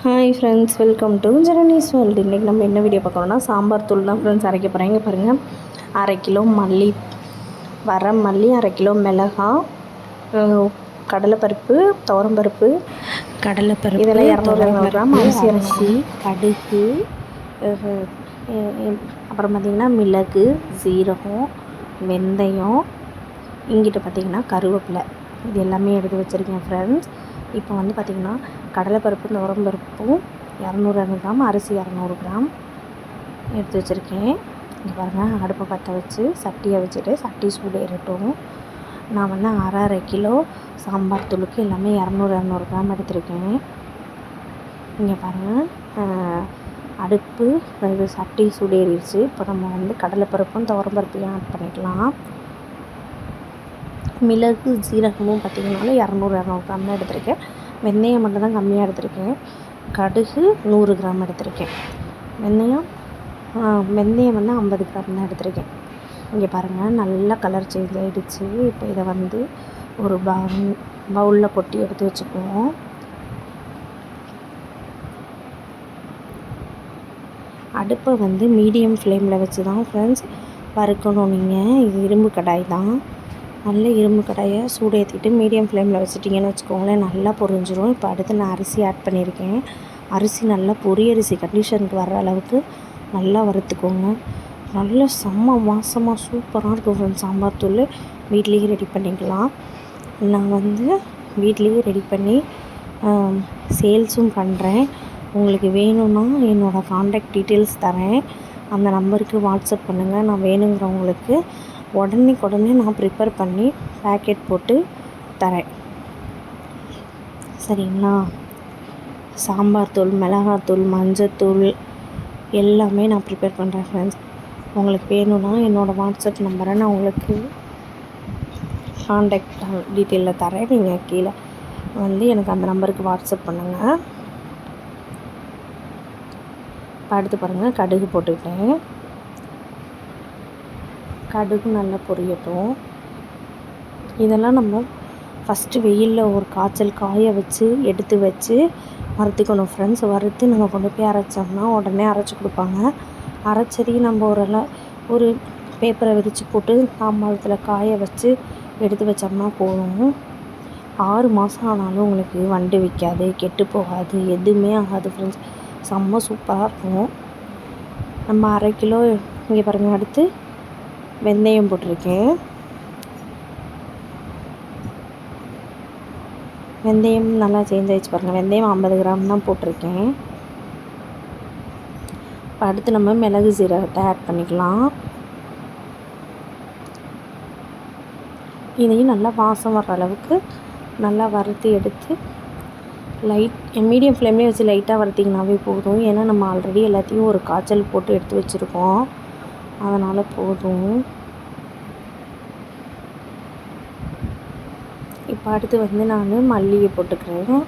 Hi friends, welcome to Jeranis world. இன்றைக்கி நம்ம என்ன வீடியோ பார்க்கணும்னா சாம்பார் தூள் தான் ஃப்ரெண்ட்ஸ் அரைக்க போகிறேன். இங்கே பாருங்கள், 1/2 கிலோ மல்லி, மல்லி, 1/2 கிலோ மிளகாய், கடலைப்பருப்பு, துவரம்பருப்பு, இதெல்லாம் 200 கிராம் அரிசி, கடுகு, அப்புறம் பார்த்திங்கன்னா மிளகு, சீரகம், வெந்தயம், இங்கிட்ட பார்த்திங்கன்னா கருவேப்பிலை, இது எல்லாமே எடுத்து வச்சுருக்கேன் ஃப்ரெண்ட்ஸ். இப்போ வந்து பார்த்திங்கன்னா கடலைப்பருப்பு, துவரம்பருப்பும் 200 கிராம், அரிசி 200 கிராம் எடுத்து வச்சுருக்கேன். இங்கே பாருங்கள், அடுப்பை பற்ற வச்சு சட்டியை வச்சுட்டு சட்டி சூடு ஏறட்டும். நான் வந்து 1/2 கிலோ சாம்பார் தூளுக்கு எல்லாமே 200 கிராம் எடுத்திருக்கேன். இங்கே பாருங்கள், அடுப்பு இது சட்டி சூடு ஏறிடுச்சு. இப்போ நம்ம வந்து கடலைப்பருப்பும் துவரம்பருப்பையும் ஆட் பண்ணிக்கலாம். மிளகு சீரகமும் பார்த்திங்கனாலும் 200 கிராம் தான் எடுத்திருக்கேன். வெந்தயம் மட்டும் தான் கம்மியாக எடுத்திருக்கேன். கடுகு 100 கிராம் எடுத்திருக்கேன். வெந்தயம் வந்து 50 கிராம் தான் எடுத்திருக்கேன். இங்கே பாருங்கள், நல்லா கலர் சேஞ்ச் ஆகிடுச்சு. இப்போ இதை வந்து ஒரு பவுலில் கொட்டி எடுத்து வச்சுக்குவோம். அடுப்பை வந்து மீடியம் ஃப்ளேமில் வச்சு தான் ஃப்ரெண்ட்ஸ் வறுக்கணும். நீங்கள் இது இரும்பு கடாய் தான், நல்ல இரும்பு கடாயை சூடு ஏற்றிட்டு மீடியம் ஃப்ளேமில் வச்சுட்டிங்கன்னு வச்சுக்கோங்களேன், நல்லா பொரிஞ்சிடும். இப்போ அடுத்து நான் அரிசி ஆட் பண்ணியிருக்கேன். அரிசி நல்லா பொரியரிசி கண்டிஷனுக்கு வர்ற அளவுக்கு நல்லா வறுத்துக்கோங்க. நல்லா செம்ம வாசமாக சூப்பராக இருக்கும் ஃப்ரெண்ட்ஸ். சாம்பார் தூள் வீட்லேயே ரெடி பண்ணிக்கலாம். நான் வந்து வீட்லேயே ரெடி பண்ணி சேல்ஸும் பண்ணுறேன். உங்களுக்கு வேணும்னா என்னோடய காண்டாக்ட் டீட்டெயில்ஸ் தரேன், அந்த நம்பருக்கு வாட்ஸ்அப் பண்ணுங்கள். நான் வேணுங்கிறவங்களுக்கு உடனே நான் ப்ரிப்பேர் பண்ணி பேக்கெட் போட்டு தரேன், சரிங்களா? சாம்பார் தூள், மிளகாத்தூள், மஞ்சத்தூள் எல்லாமே நான் ப்ரிப்பேர் பண்ணுறேன் ஃப்ரெண்ட்ஸ். உங்களுக்கு வேணும்னா என்னோடய வாட்ஸ்அப் நம்பரை நான் உங்களுக்கு காண்டாக்ட் டீட்டெயிலில் தரேன். நீங்கள் கீழே வந்து எனக்கு அந்த நம்பருக்கு வாட்ஸ்அப் பண்ணுங்கள். இப்போ அடுத்து பாருங்கள், கடுகு போட்டுக்கிட்டேன். கடுகு நல்லா பொரியட்டும். இதெல்லாம் நம்ம ஃபஸ்ட்டு வெயிலில் ஒரு காய வச்சு எடுத்து வச்சு வறுத்துக்கணும் ஃப்ரெண்ட்ஸ். வறுத்து நம்ம கொண்டு போய் அரைச்சோம்னா உடனே அரைச்சி கொடுப்பாங்க. அரைச்சதையும் நம்ம ஒரு பேப்பரை விரித்து போட்டு தாம்பாளத்தில் காய வச்சு எடுத்து வச்சோம்னா போதும். 6 மாதம் ஆனாலும் உங்களுக்கு வண்டு வைக்காது, கெட்டு போகாது, எதுவுமே ஆகாது ஃப்ரெண்ட்ஸ். செம்ம சூப்பராக இருக்கும். நம்ம 1/2 கிலோ இங்கே பாருங்கள். அடுத்து வெந்தயம் போட்டிருக்கேன். வெந்தயம் நல்லா சேஞ்ச் ஆகிடுச்சு பாருங்கள். வெந்தயம் 50 கிராம் தான் போட்டிருக்கேன். இப்போ அடுத்து நம்ம மிளகு சீரகத்தை ஆட் பண்ணிக்கலாம். இதையும் நல்லா வாசம் வர்ற அளவுக்கு நல்லா வறுத்து எடுத்து மீடியம் ஃப்ளேம்லேயே வச்சு லைட்டாக வறுத்திங்கனாவே போதும். ஏன்னா நம்ம ஆல்ரெடி எல்லாத்தையும் ஒரு காய்ச்சல் போட்டு எடுத்து வச்சுருக்கோம், அதனால் போதும். இப்போ அடுத்து வந்து நான் மல்லியை போட்டுக்கிறேன்.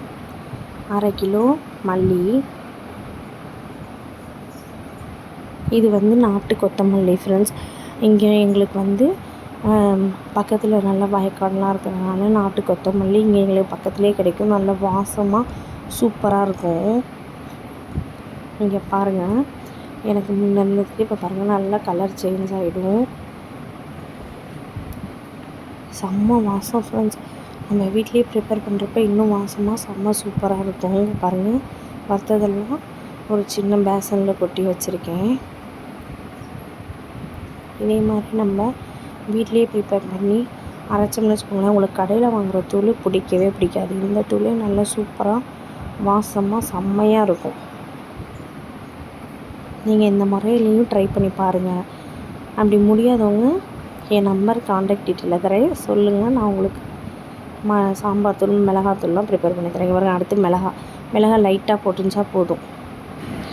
1/2 கிலோ மல்லி. இது வந்து நாட்டு கொத்தமல்லி ஃப்ரெண்ட்ஸ். இங்கே எங்களுக்கு வந்து பக்கத்தில் நல்ல வயக்காடெலாம் இருக்கிறதுனால நாட்டு கொத்தமல்லி இங்கே எங்களுக்கு பக்கத்துலேயே கிடைக்கும். நல்ல வாசமாக சூப்பராக இருக்கும். இங்கே பாருங்கள், எனக்கு முன்னே இப்போ பாருங்கள் நல்லா கலர் சேஞ்ச் ஆகிடும். செம்ம வாசம் ஃப்ரெண்ட்ஸ். நம்ம வீட்லேயே ப்ரிப்பேர் பண்ணுறப்ப இன்னும் வாசமாக செம்ம சூப்பராக இருக்கும். பாருங்கள், வறுத்ததெல்லாம் ஒரு சின்ன பேசனில் கொட்டி வச்சுருக்கேன். இதே மாதிரி நம்ம வீட்லேயே ப்ரிப்பேர் பண்ணி அரைச்சோம்னு வச்சுக்கோங்களேன், உங்களுக்கு கடையில் வாங்குகிற தூள் பிடிக்கவே பிடிக்காது. இந்த தூளே நல்லா சூப்பராக வாசமாக செம்மையாக இருக்கும். நீங்கள் இந்த முறையிலையும் ட்ரை பண்ணி பாருங்கள். அப்படி முடியாதவங்க என் நம்பர் காண்டாக்ட் டீட்டெயிலில் தரேன், சொல்லுங்கள். நான் உங்களுக்கு சாம்பார் தூள், மிளகாத்தூள்லாம் ப்ரிப்பேர் பண்ணி தரேன். வர அடுத்து மிளகாய் லைட்டாக போட்டுச்சா போதும்.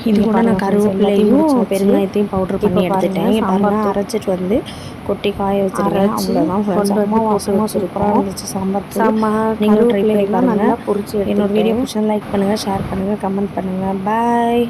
இது கூட நான் கருவேப்பிலையும் பெருங்காயத்தையும் பவுட்ரு பண்ணி எடுத்துட்டேன். பாருங்கள், அரைச்சிட்டு வந்து கொட்டி காய வச்சுருக்கேன். அவ்வளோதான். வாசமாக சூப்பராக இருந்துச்சு சாம்பார் தூள். நீங்களும் ட்ரை பண்ணி பாருங்கள். நல்லா பொரிச்சு என்னோடய வீடியோ பிடிச்சா லைக் பண்ணுங்கள், ஷேர் பண்ணுங்கள், கமெண்ட் பண்ணுங்கள். பாய்.